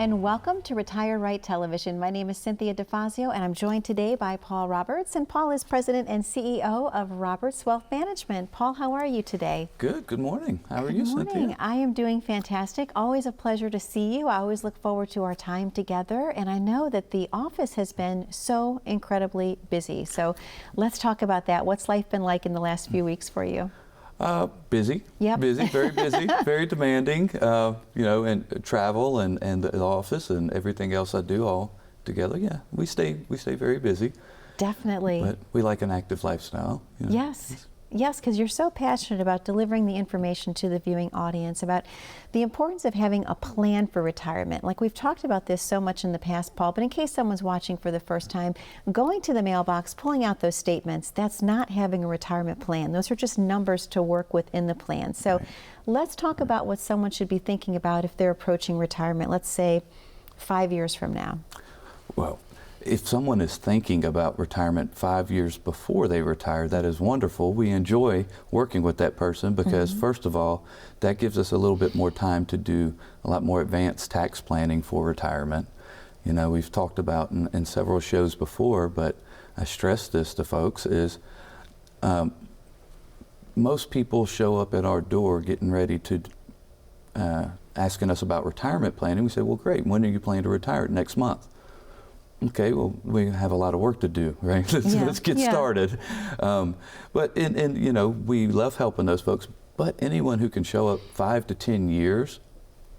and welcome to Retire Right Television. My name is Cynthia DeFazio, and I'm joined today by Paul Roberts. And Paul is President and CEO of Roberts Wealth Management. Paul, how are you today? Good. Good morning. How are you, Cynthia? Good morning. I am doing fantastic. Always a pleasure to see you. I always look forward to our time together, and I know that the office has been so incredibly busy. So let's talk about that. What's life been like in the last few weeks for you? Busy. Yep. Busy, very busy, very demanding, and travel and the office and everything else I do all together. Yeah, we stay very busy. Definitely. But we like an active lifestyle. Yes. Yes, because you're so passionate about delivering the information to the viewing audience about the importance of having a plan for retirement. Like we've talked about this so much in the past, Paul, but in case someone's watching for the first time, going to the mailbox, pulling out those statements, that's not having a retirement plan. Those are just numbers to work within the plan. So let's talk about what someone should be thinking about if they're approaching retirement, let's say 5 years from now. Well, if someone is thinking about retirement 5 years before they retire, that is wonderful. We enjoy working with that person because, first of all, that gives us a little bit more time to do a lot more advanced tax planning for retirement. You know, we've talked about in several shows before, but I stress this to folks, is most people show up at our door getting ready to asking us about retirement planning. We say, well, great, when are you planning to retire? Next month. Okay, well, we have a lot of work to do, right? Let's get started. But we love helping those folks. But anyone who can show up 5 to 10 years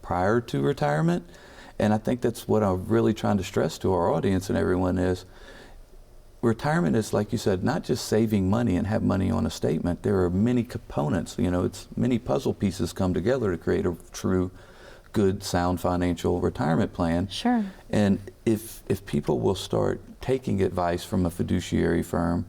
prior to retirement, and I think that's what I'm really trying to stress to our audience and everyone is, retirement is, like you said, not just saving money and have money on a statement. There are many components. It's many puzzle pieces come together to create a true, good, sound financial retirement plan. Sure. And if people will start taking advice from a fiduciary firm,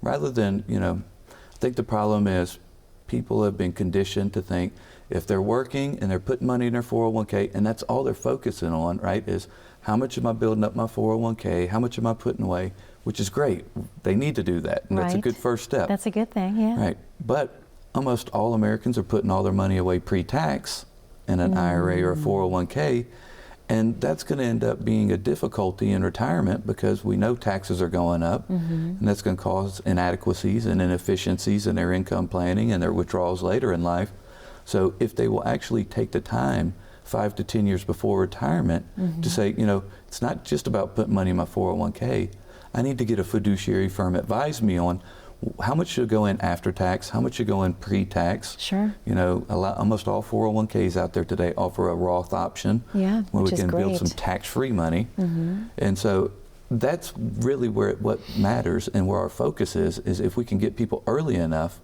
rather than, I think the problem is people have been conditioned to think if they're working and they're putting money in their 401k and that's all they're focusing on, right, is how much am I building up my 401k, how much am I putting away, which is great. They need to do that, and that's a good first step. That's a good thing, yeah. Right, but almost all Americans are putting all their money away pre-tax in an IRA or a 401k, and that's going to end up being a difficulty in retirement because we know taxes are going up, and that's going to cause inadequacies and inefficiencies in their income planning and their withdrawals later in life. So if they will actually take the time 5 to 10 years before retirement to say, it's not just about putting money in my 401k, I need to get a fiduciary firm advise me on how much should go in after tax, how much should go in pre-tax. Sure. Almost all 401ks out there today offer a Roth option where we can build some tax-free money. And so that's really what matters and where our focus is if we can get people early enough,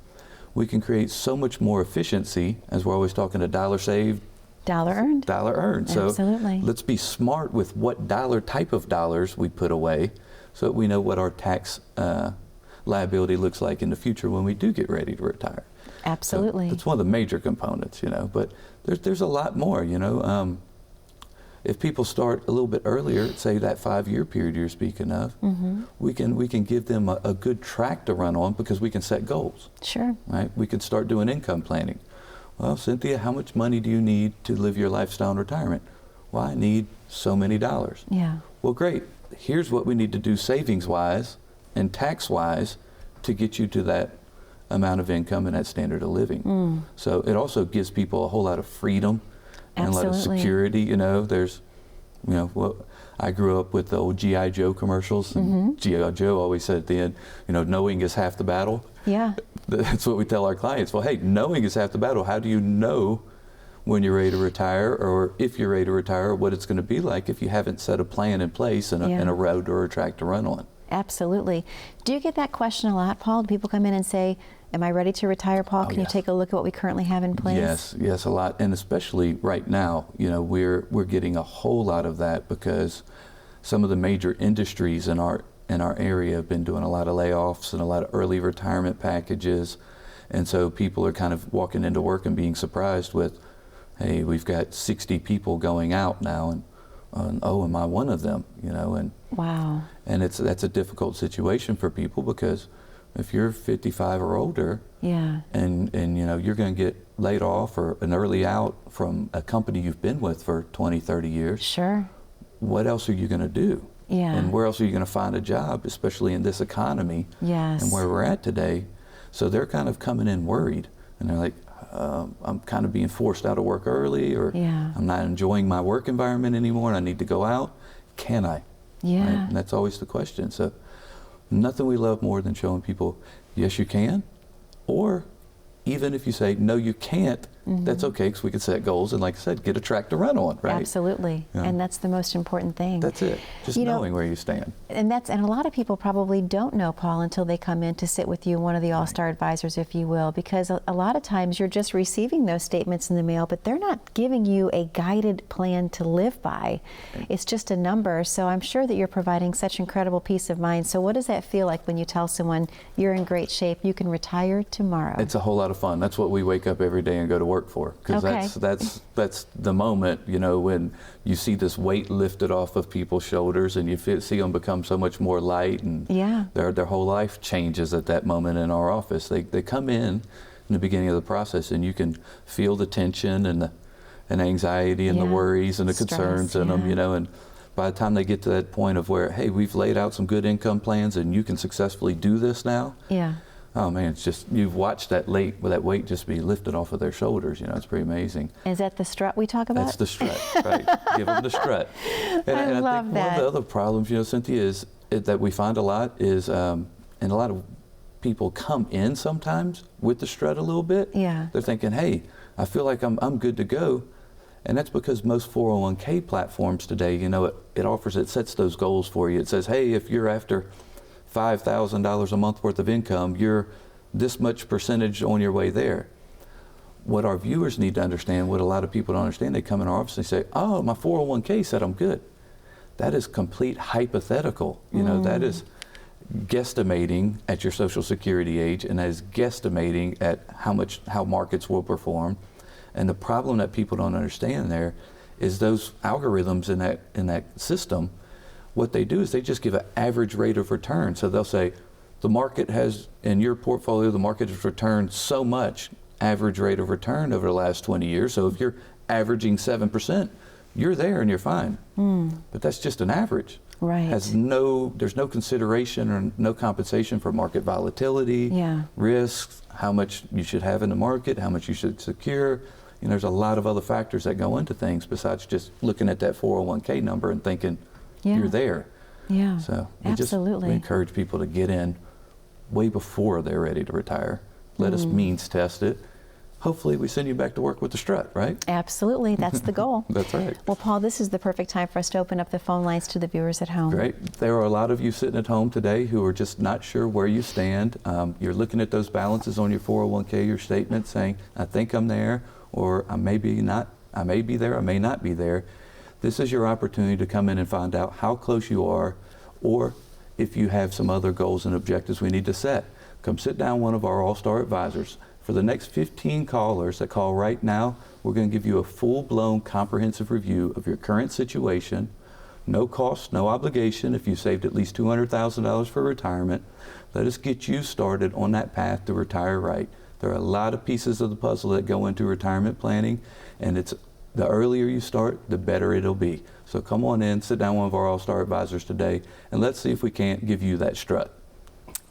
we can create so much more efficiency, as we're always talking, a dollar saved, dollar earned. Dollar earned. So absolutely. Let's be smart with what type of dollars we put away so that we know what our tax liability looks like in the future when we do get ready to retire. Absolutely. So that's one of the major components, but there's a lot more, If people start a little bit earlier, say that 5-year period you're speaking of, we can give them a good track to run on because we can set goals. Sure. Right? We can start doing income planning. Well, Cynthia, how much money do you need to live your lifestyle in retirement? Well, I need so many dollars. Yeah. Well, great. Here's what we need to do savings-wise and tax-wise to get you to that amount of income and that standard of living. So it also gives people a whole lot of freedom and a lot of security. There's, I grew up with the old G.I. Joe commercials, and G.I. Joe always said at the end, knowing is half the battle. Yeah. That's what we tell our clients. Well, hey, knowing is half the battle. How do you know when you're ready to retire, or if you're ready to retire, what it's going to be like if you haven't set a plan in place and a road or a track to run on? Absolutely. Do you get that question a lot, Paul? Do people come in and say, am I ready to retire, Paul? Can you take a look at what we currently have in place? Yes, a lot. And especially right now, we're getting a whole lot of that because some of the major industries in our area have been doing a lot of layoffs and a lot of early retirement packages. And so people are kind of walking into work and being surprised with, hey, we've got 60 people going out now, and oh, am I one of them? And wow. And that's a difficult situation for people because if you're 55 or older, Yeah. and you know you're going to get laid off or an early out from a company you've been with for 20, 30 years, Sure. what else are you going to do? Yeah. And where else are you going to find a job, especially in this economy Yes. and where we're at today? So they're kind of coming in worried, and they're like, I'm kind of being forced out of work early, or Yeah. I'm not enjoying my work environment anymore, and I need to go out. Can I? Yeah. Right? And that's always the question. So nothing we love more than showing people, yes, you can, or even if you say, no, you can't, that's okay, because we can set goals and, like I said, get a track to run on, right? Absolutely. Yeah. And that's the most important thing. That's it. Just You know, knowing where you stand. And a lot of people probably don't know, Paul, until they come in to sit with you, one of the All-Star advisors, if you will, because a lot of times you're just receiving those statements in the mail, but they're not giving you a guided plan to live by. It's just a number. So I'm sure that you're providing such incredible peace of mind. So what does that feel like when you tell someone you're in great shape, you can retire tomorrow? It's a whole lot of fun. That's what we wake up every day and go to work for, because Okay. that's the moment, you know, when you see this weight lifted off of people's shoulders, and you see them become so much more light, and Yeah. their whole life changes at that moment in our office. They come in the beginning of the process, and you can feel the tension and the anxiety and Yeah. the worries and the Stress, concerns in them, yeah. you know, and by the time they get to that point of where, hey, we've laid out some good income plans and you can successfully do this now. Yeah. Oh man, it's just, you've watched that weight just be lifted off of their shoulders. You know, it's pretty amazing. Is that the strut we talk about? That's the strut, right? Give them the strut. And I love think that. one of the other problems, you know, Cynthia, is that we find a lot is, and a lot of people come in sometimes with the strut a little bit. Yeah. They're thinking, hey, I feel like I'm good to go. And that's because most 401k platforms today, you know, it sets those goals for you. It says, hey, if you're after $5,000 a month worth of income, you're this much percentage on your way there. What our viewers need to understand, what a lot of people don't understand, they come in our office and say, oh, my 401k said I'm good. That is complete hypothetical. You know, that is guesstimating at your Social Security age, and that is guesstimating at how markets will perform. And the problem that people don't understand there is those algorithms in that system, what they do is they just give an average rate of return. So they'll say, the market has, in your portfolio, the market has returned so much average rate of return over the last 20 years. So if you're averaging 7%, you're there and you're fine. But that's just an average. Right. There's no consideration or no compensation for market volatility, Yeah. risks, how much you should have in the market, how much you should secure. You know, there's a lot of other factors that go into things besides just looking at that 401k number and thinking you're there. Yeah. So Absolutely. we encourage people to get in way before they're ready to retire. Let us means test it. Hopefully we send you back to work with the strut, right? Absolutely. That's the goal. That's right. Well, Paul, this is the perfect time for us to open up the phone lines to the viewers at home. Great. There are a lot of you sitting at home today who are just not sure where you stand. You're looking at those balances on your 401k, your statement saying, I think I'm there, or I may be not, I may be there, I may not be there. This is your opportunity to come in and find out how close you are, or if you have some other goals and objectives we need to set. Come sit down with one of our All-Star advisors. For the next 15 callers that call right now, we're going to give you a full-blown comprehensive review of your current situation. No cost, no obligation if you saved at least $200,000 for retirement. Let us get you started on that path to retire right. There are a lot of pieces of the puzzle that go into retirement planning, and it's the earlier you start, the better it'll be. So come on in, sit down with one of our All-Star advisors today, and let's see if we can't give you that strut.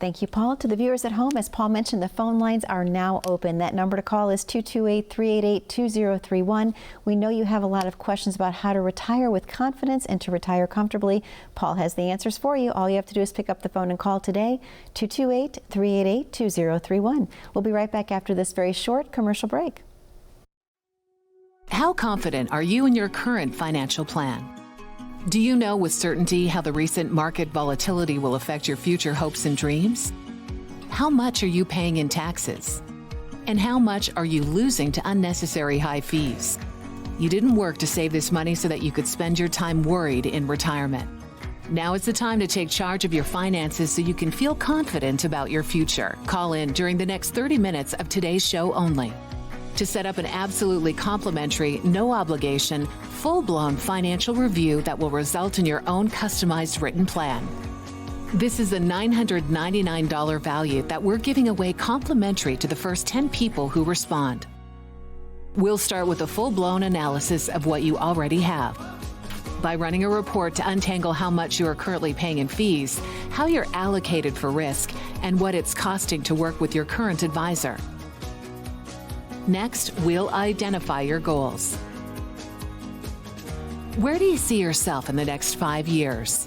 Thank you, Paul. To the viewers at home, as Paul mentioned, the phone lines are now open. That number to call is 228-388-2031. We know you have a lot of questions about how to retire with confidence and to retire comfortably. Paul has the answers for you. All you have to do is pick up the phone and call today, 228-388-2031. We'll be right back after this very short commercial break. How confident are you in your current financial plan? Do you know with certainty how the recent market volatility will affect your future hopes and dreams? How much are you paying in taxes? And how much are you losing to unnecessary high fees? You didn't work to save this money so that you could spend your time worried in retirement. Now is the time to take charge of your finances so you can feel confident about your future. Call in during the next 30 minutes of today's show only to set up an absolutely complimentary, no obligation, full-blown financial review that will result in your own customized written plan. This is a $999 value that we're giving away complimentary to the first 10 people who respond. We'll start with a full-blown analysis of what you already have. By running a report to untangle how much you are currently paying in fees, how you're allocated for risk, and what it's costing to work with your current advisor. Next, we'll identify your goals. Where do you see yourself in the next 5 years?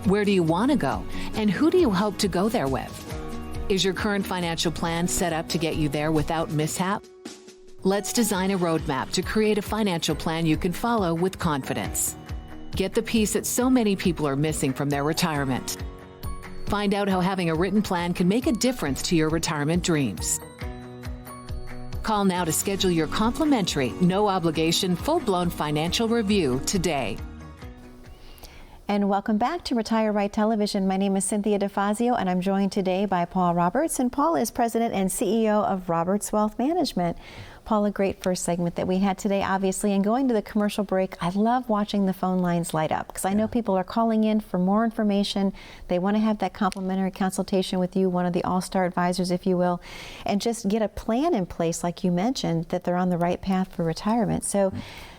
Where do you want to go, and who do you hope to go there with? Is your current financial plan set up to get you there without mishap? Let's design a roadmap to create a financial plan you can follow with confidence. Get the piece that so many people are missing from their retirement. Find out how having a written plan can make a difference to your retirement dreams. Call now to schedule your complimentary, no-obligation, full-blown financial review today. And welcome back to Retire Right Television. My name is Cynthia DeFazio, and I'm joined today by Paul Roberts. And Paul is President and CEO of Roberts Wealth Management. Paul, a great first segment that we had today, obviously. And going to the commercial break, I love watching the phone lines light up because I know people are calling in for more information. They want to have that complimentary consultation with you, one of the all-star advisors, if you will, and just get a plan in place, like you mentioned, that they're on the right path for retirement. So,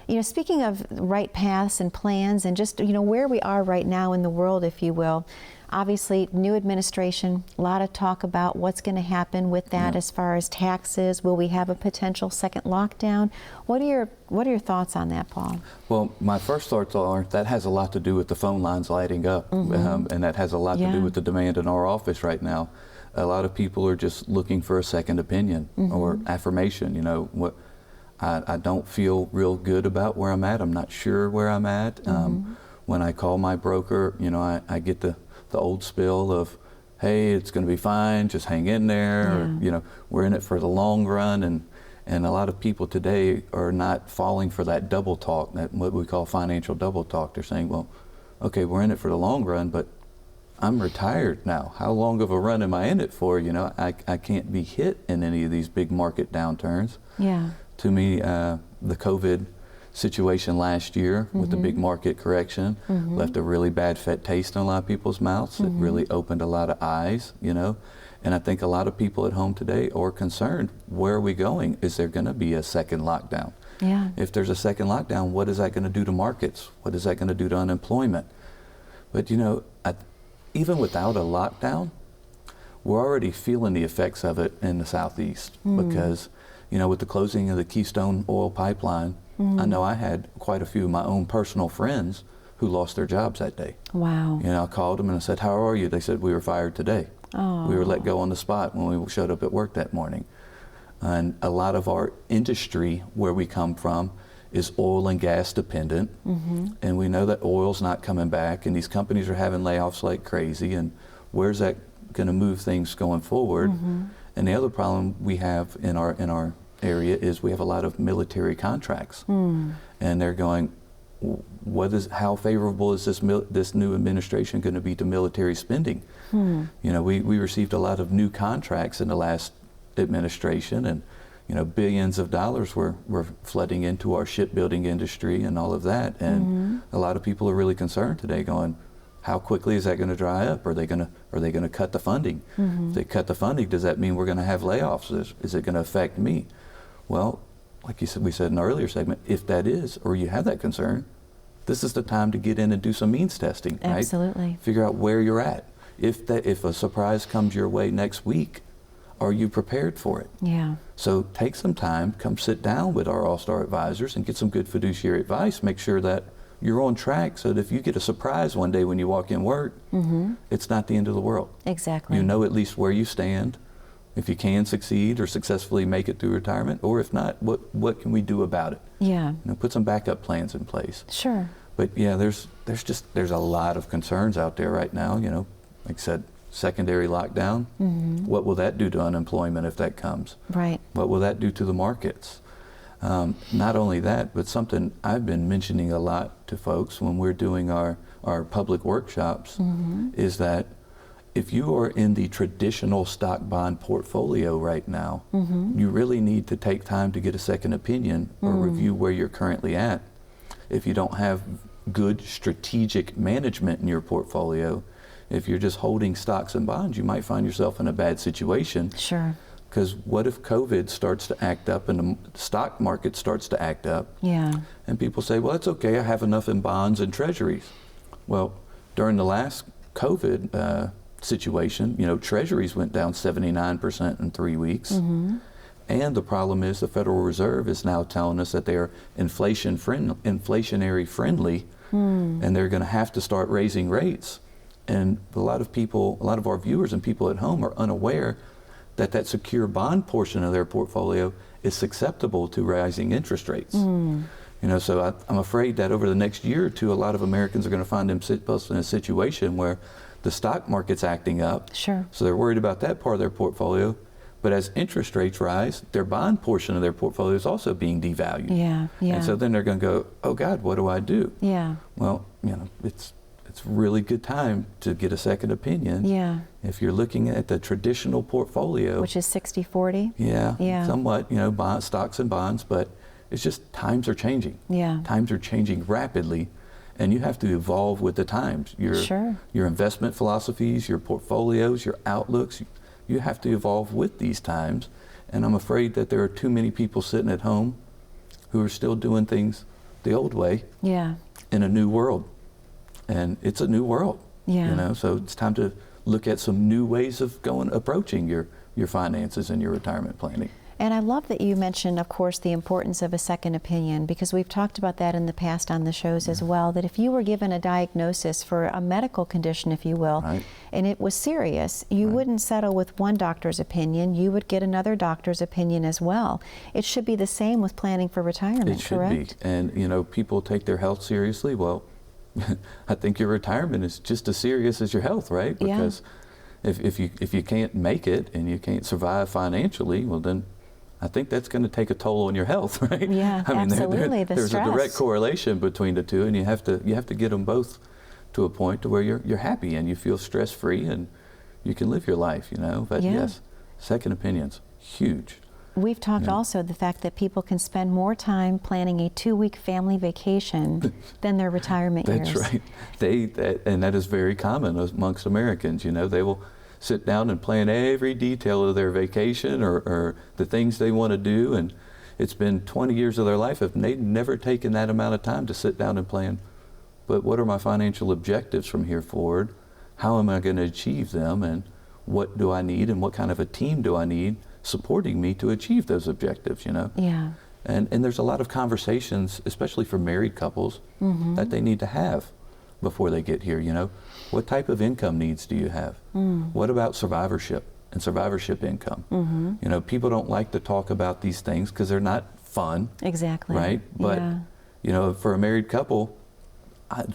you know, speaking of right paths and plans and just, you know, where we are right now in the world, if you will, obviously new administration, a lot of talk about what's going to happen with that as far as taxes. Will we have a potential second lockdown? What are your thoughts on that, Paul? Well, my first thoughts are that has a lot to do with the phone lines lighting up, and that has a lot to do with the demand in our office right now. A lot of people are just looking for a second opinion or affirmation. You know, what I don't feel real good about where I'm at. I'm not sure where I'm at. When I call my broker, you know, I get the old spill of, hey, it's going to be fine, just hang in there, or, you know, we're in it for the long run, and a lot of people today are not falling for that double talk, that what we call financial double talk. They're saying, well, okay, we're in it for the long run, but I'm retired now. How long of a run am I in it for? You know, I can't be hit in any of these big market downturns. Yeah. To me, the COVID situation last year with the big market correction left a really bad taste in a lot of people's mouths. It really opened a lot of eyes, you know. And I think a lot of people at home today are concerned, where are we going? Is there going to be a second lockdown? Yeah. If there's a second lockdown, what is that going to do to markets? What is that going to do to unemployment? But you know, even without a lockdown, we're already feeling the effects of it in the Southeast because, you know, with the closing of the Keystone Oil Pipeline, I know I had quite a few of my own personal friends who lost their jobs that day. Wow. You know, I called them and I said, how are you? They said, we were fired today. Oh. We were let go on the spot when we showed up at work that morning. And a lot of our industry, where we come from, is oil and gas dependent. And we know that oil's not coming back, and these companies are having layoffs like crazy. And where's that going to move things going forward? And the other problem we have in our area is we have a lot of military contracts, and they're going, how favorable is this new administration going to be to military spending? You know, we received a lot of new contracts in the last administration, and you know, billions of dollars were flooding into our shipbuilding industry and all of that, and a lot of people are really concerned today, going, how quickly is that going to dry up? Are they going to cut the funding? If they cut the funding, does that mean we're going to have layoffs? Is it going to affect me? Well, like you said, we said in the earlier segment, if that is, or you have that concern, this is the time to get in and do some means testing, right? Absolutely. Figure out where you're at. If a surprise comes your way next week, are you prepared for it? Yeah. So take some time, come sit down with our all-star advisors and get some good fiduciary advice. Make sure that you're on track so that if you get a surprise one day when you walk in work, it's not the end of the world. Exactly. You know at least where you stand, if you can succeed or successfully make it through retirement, or if not, what can we do about it? Yeah. You know, put some backup plans in place. Sure. But yeah, there's a lot of concerns out there right now. You know, like I said, secondary lockdown. What will that do to unemployment if that comes? Right. What will that do to the markets? Not only that, but something I've been mentioning a lot to folks when we're doing our public workshops is that if you are in the traditional stock bond portfolio right now, you really need to take time to get a second opinion or review where you're currently at. If you don't have good strategic management in your portfolio, If you're just holding stocks and bonds, you might find yourself in a bad situation. Sure. Because what if COVID starts to act up and the stock market starts to act up? Yeah. And people say, well, it's okay, I have enough in bonds and treasuries. Well, during the last COVID situation, you know, treasuries went down 79% in 3 weeks. Mm-hmm. And the problem is the Federal Reserve is now telling us that they are inflationary friendly, and they're going to have to start raising rates. And a lot of our viewers and people at home are unaware that that secure bond portion of their portfolio is susceptible to rising interest rates. You know, so I'm afraid that over the next year or two, a lot of Americans are going to find themselves in a situation where the stock market's acting up. Sure. So they're worried about that part of their portfolio. But as interest rates rise, their bond portion of their portfolio is also being devalued. Yeah, yeah. And so then they're going to go, oh God, what do I do? Yeah. Well, you know, it's really good time to get a second opinion. Yeah. If you're looking at the traditional portfolio. Which is 60-40? Yeah, Yeah. somewhat, you know, stocks and bonds, but it's just times are changing. Yeah. Times are changing rapidly, and you have to evolve with the times. Sure. Your investment philosophies, your portfolios, your outlooks, you have to evolve with these times. And I'm afraid that there are too many people sitting at home who are still doing things the old way Yeah. in a new world. And it's a new world, Yeah. you know, so it's time to look at some new ways of approaching your finances and your retirement planning. And I love that you mentioned, of course, the importance of a second opinion, because we've talked about that in the past on the shows as well, that if you were given a diagnosis for a medical condition, if you will, Right. and it was serious, you wouldn't settle with one doctor's opinion, you would get another doctor's opinion as well. It should be the same with planning for retirement, It should correct? be. And, you know, people take their health seriously. Well, I think your retirement is just as serious as your health, right? Yeah. Because if you can't make it and you can't survive financially, well, then I think that's going to take a toll on your health, right? Yeah, I mean, absolutely. The there's stress. a direct correlation between the two, and you have to get them both to a point to where you're happy and you feel stress-free and you can live your life, you know. But Yeah. yes, second opinions, huge. We've talked Yeah. also the fact that people can spend more time planning a 2-week family vacation than their retirement That's years. right. And that is very common amongst Americans. You know, they will sit down and plan every detail of their vacation or the things they want to do. And it's been 20 years of their life and they've never taken that amount of time to sit down and plan, but what are my financial objectives from here forward? How am I going to achieve them? And what do I need? And what kind of a team do I need supporting me to achieve those objectives, you know? Yeah. And there's a lot of conversations, especially for married couples, that they need to have before they get here, you know. What type of income needs do you have? What about survivorship and survivorship income? You know, people don't like to talk about these things because they're not fun, Exactly. right? But, yeah. you know, for a married couple,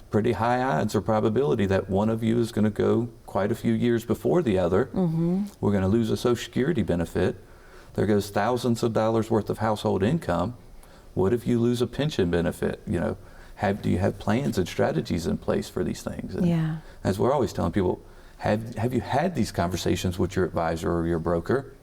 pretty high odds or probability that one of you is going to go quite a few years before the other. We're going to lose a Social Security benefit. There goes thousands of dollars worth of household income. What if you lose a pension benefit? You know, do you have plans and strategies in place for these things? And Yeah. as we're always telling people, have you had these conversations with your advisor or your broker?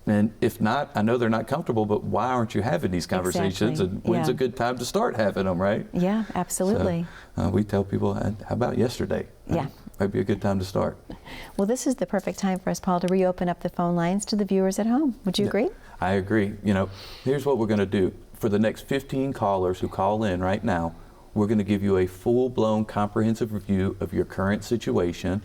And if not, I know they're not comfortable, but why aren't you having these conversations? Exactly. And when's Yeah. a good time to start having them, right? Yeah, absolutely. So, we tell people, how about yesterday? Yeah. Might be a good time to start. Well, this is the perfect time for us, Paul, to reopen up the phone lines to the viewers at home. Would you agree? I agree. You know, here's what we're going to do. For the next 15 callers who call in right now, we're going to give you a full-blown comprehensive review of your current situation.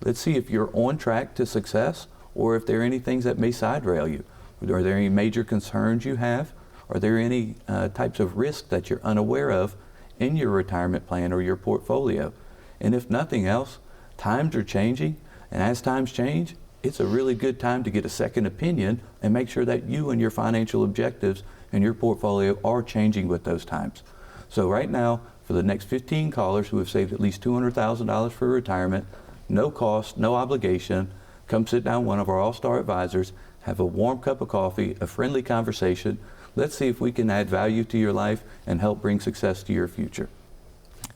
Let's see if you're on track to success or if there are any things that may side rail you. Are there any major concerns you have? Are there any types of risk that you're unaware of in your retirement plan or your portfolio? And if nothing else, times are changing, and as times change, it's a really good time to get a second opinion and make sure that you and your financial objectives and your portfolio are changing with those times. So right now, for the next 15 callers who have saved at least $200,000 for retirement, no cost, no obligation, come sit down with one of our all-star advisors, have a warm cup of coffee, a friendly conversation. Let's see if we can add value to your life and help bring success to your future.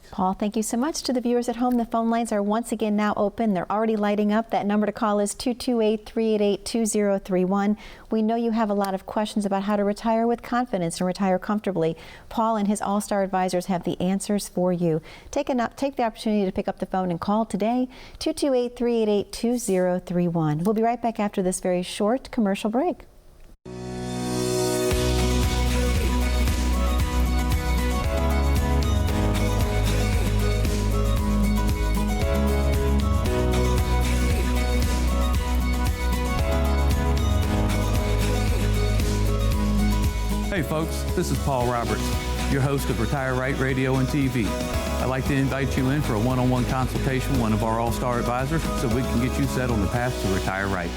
Paul, thank you so much. To the viewers at home, the phone lines are once again now open. They're already lighting up. That number to call is 228-388-2031. We know you have a lot of questions about how to retire with confidence and retire comfortably. Paul and his All-Star advisors have the answers for you. Take the opportunity to pick up the phone and call today, 228-388-2031. We'll be right back after this very short commercial break. Hey folks, this is Paul Roberts, your host of Retire Right Radio and TV. I'd like to invite you in for a one-on-one consultation with one of our All-Star advisors so we can get you set on the path to retire right.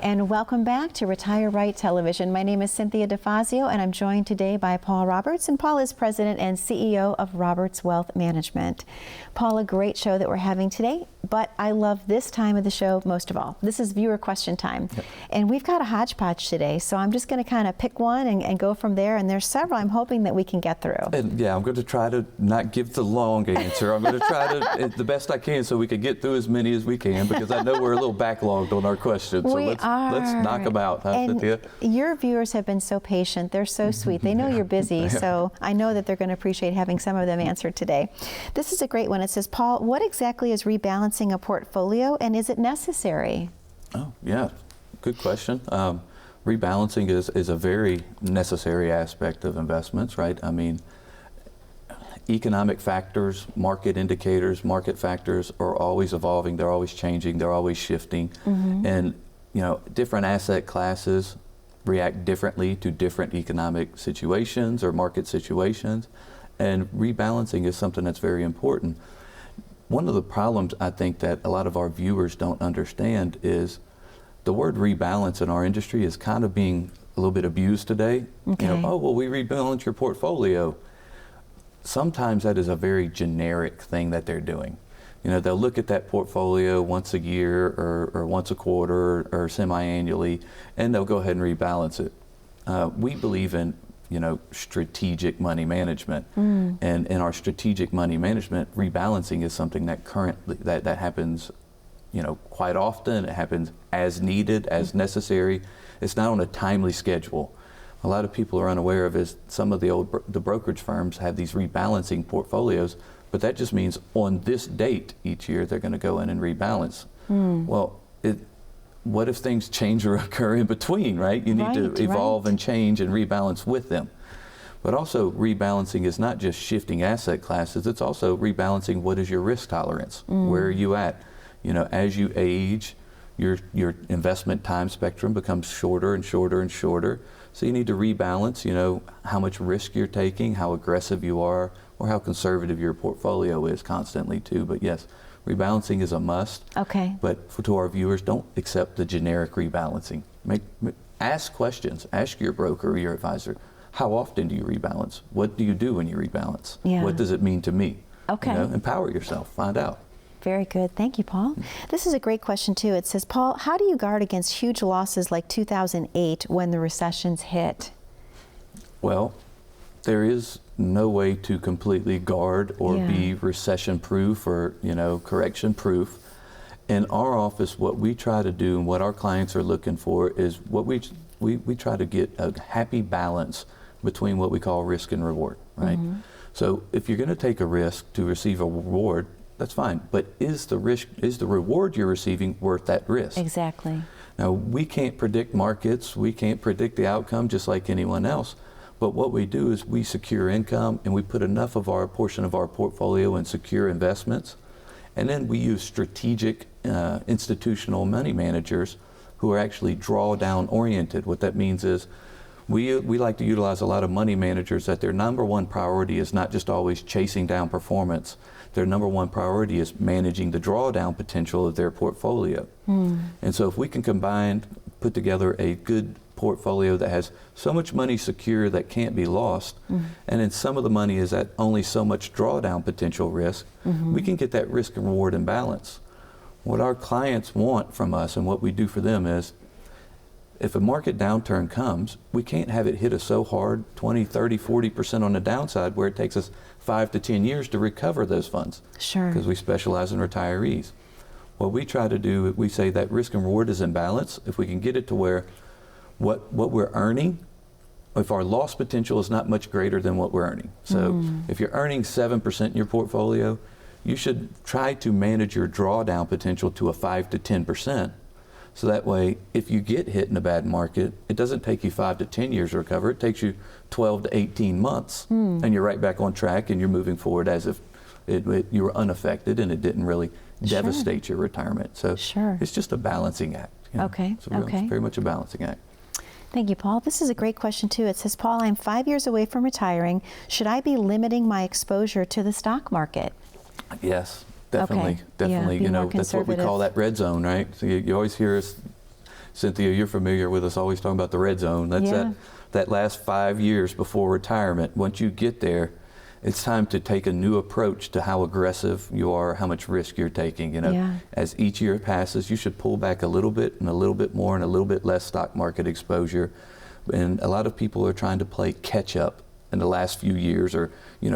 And welcome back to Retire Right Television. My name is Cynthia DeFazio, and I'm joined today by Paul Roberts. And Paul is president and CEO of Roberts Wealth Management. Paul, a great show that we're having today, but I love this time of the show most of all. This is viewer question time. Yep. And we've got a hodgepodge today, so I'm just going to kind of pick one and go from there. And there's several I'm hoping that we can get through. And yeah, I'm going to try to not give the long answer. I'm going to try to the best I can so we can get through as many as we can, because I know we're a little backlogged on our questions. So let's knock them out, huh, Cynthia? Your viewers have been so patient. They're so sweet. They know you're busy, so I know that they're going to appreciate having some of them answered today. This is a great one. It says, Paul, what exactly is rebalancing a portfolio, and is it necessary? Oh, yeah. Good question. Rebalancing is a very necessary aspect of investments, right? I mean, economic factors, market indicators, market factors are always evolving. They're always changing. They're always shifting. Mm-hmm. And, you know, different asset classes react differently to different economic situations or market situations. And rebalancing is something that's very important. One of the problems I think that a lot of our viewers don't understand is the word rebalance in our industry is kind of being a little bit abused today. Okay. You know, oh, well, we rebalance your portfolio. Sometimes that is a very generic thing that they're doing. You know, they'll look at that portfolio once a year or once a quarter or semi-annually, and they'll go ahead and rebalance it. We believe in, you know, strategic money management. And in our strategic money management, rebalancing is something that currently that happens, you know, quite often. It happens as needed, as necessary. It's not on a timely schedule. A lot of people are unaware of is some of the brokerage firms have these rebalancing portfolios, but that just means on this date each year they're going to go in and rebalance. Well, what if things change or occur in between, right? You need to evolve and change and rebalance with them. But also rebalancing is not just shifting asset classes, it's also rebalancing what is your risk tolerance. Where are you at? You know, as you age, your investment time spectrum becomes shorter and shorter and shorter. So you need to rebalance, you know, how much risk you're taking, how aggressive you are, or how conservative your portfolio is constantly too. But yes, rebalancing is a must. Okay. But to our viewers, don't accept the generic rebalancing. Ask questions. Ask your broker or your advisor, how often do you rebalance? What do you do when you rebalance? Yeah. What does it mean to me? Okay. You know, empower yourself. Find out. Very good. Thank you, Paul. This is a great question, too. It says, Paul, how do you guard against huge losses like 2008 when the recessions hit? Well, there is no way to completely guard or be recession-proof or, you know, correction-proof. In our office, what we try to do and what our clients are looking for is what we try to get a happy balance between what we call risk and reward, right? So if you're going to take a risk to receive a reward, that's fine. But is the reward you're receiving worth that risk? Exactly. Now, we can't predict markets. We can't predict the outcome just like anyone else. But what we do is we secure income and we put enough of our portion of our portfolio in secure investments. And then we use strategic institutional money managers who are actually drawdown oriented. What that means is we like to utilize a lot of money managers that their number one priority is not just always chasing down performance. Their number one priority is managing the drawdown potential of their portfolio. And so if we can put together a good portfolio that has so much money secure that can't be lost, and then some of the money is at only so much drawdown potential risk, we can get that risk and reward in balance. What our clients want from us and what we do for them is if a market downturn comes, we can't have it hit us so hard, 20, 30, 40% on the downside, where it takes us 5 to 10 years to recover those funds. Sure. Because we specialize in retirees. What we try to do, we say that risk and reward is in balance. If we can get it to where what we're earning, if our loss potential is not much greater than what we're earning. So if you're earning 7% in your portfolio, you should try to manage your drawdown potential to a 5 to 10%. So that way, if you get hit in a bad market, it doesn't take you 5 to 10 years to recover. It takes you 12 to 18 months, and you're right back on track, and you're moving forward as if you were unaffected and it didn't really devastate your retirement. So it's just a balancing act. You know? Okay. It's very much a balancing act. Thank you, Paul. This is a great question, too. It says, Paul, I'm 5 years away from retiring. Should I be limiting my exposure to the stock market? Yes, definitely. Okay. Definitely. Yeah, be you know, more that's what we call that red zone, right? So you always hear us, Cynthia, you're familiar with us always talking about the red zone. That's that last 5 years before retirement. Once you get there, it's time to take a new approach to how aggressive you are, how much risk you're taking. You know, as each year passes, you should pull back a little bit and a little bit more and a little bit less stock market exposure. And a lot of people are trying to play catch up in the last few years, or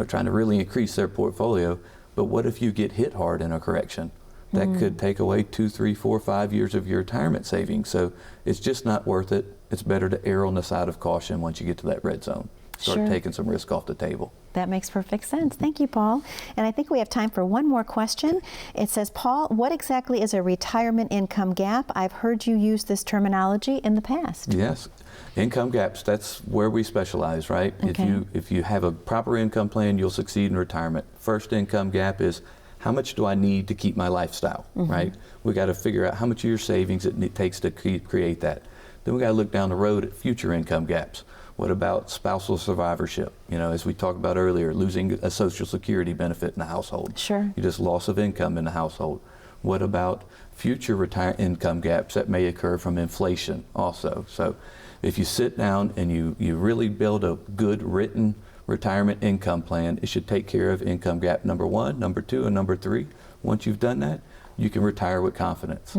trying to really increase their portfolio. But what if you get hit hard in a correction? That could take away 2, 3, 4, 5 years of your retirement savings. So it's just not worth it. It's better to err on the side of caution once you get to that red zone. Start taking some risk off the table. That makes perfect sense. Thank you, Paul. And I think we have time for one more question. It says, Paul, what exactly is a retirement income gap? I've heard you use this terminology in the past. Yes. Income gaps, that's where we specialize, right? Okay. If you have a proper income plan, you'll succeed in retirement. First income gap is, how much do I need to keep my lifestyle, right? We got to figure out how much of your savings it takes to create that. Then we got to look down the road at future income gaps. What about spousal survivorship? As we talked about earlier, losing a Social Security benefit in the household. Sure. You just loss of income in the household. What about future income gaps that may occur from inflation also? So if you sit down and you really build a good written retirement income plan, it should take care of income gap number 1, number 2, and number 3. Once you've done that, you can retire with confidence.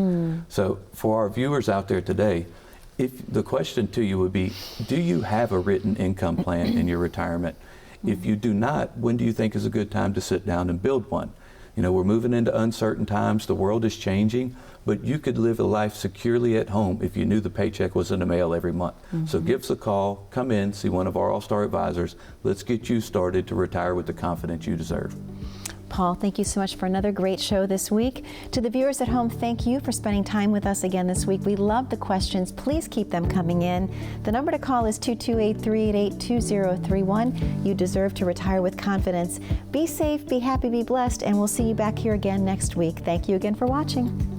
So for our viewers out there today, if the question to you would be, do you have a written income plan in your retirement? If you do not, when do you think is a good time to sit down and build one? We're moving into uncertain times, the world is changing, but you could live a life securely at home if you knew the paycheck was in the mail every month. So give us a call, come in, see one of our All-Star advisors. Let's get you started to retire with the confidence you deserve. Paul, thank you so much for another great show this week. To the viewers at home, thank you for spending time with us again this week. We love the questions. Please keep them coming in. The number to call is 228-388-2031. You deserve to retire with confidence. Be safe, be happy, be blessed, and we'll see you back here again next week. Thank you again for watching.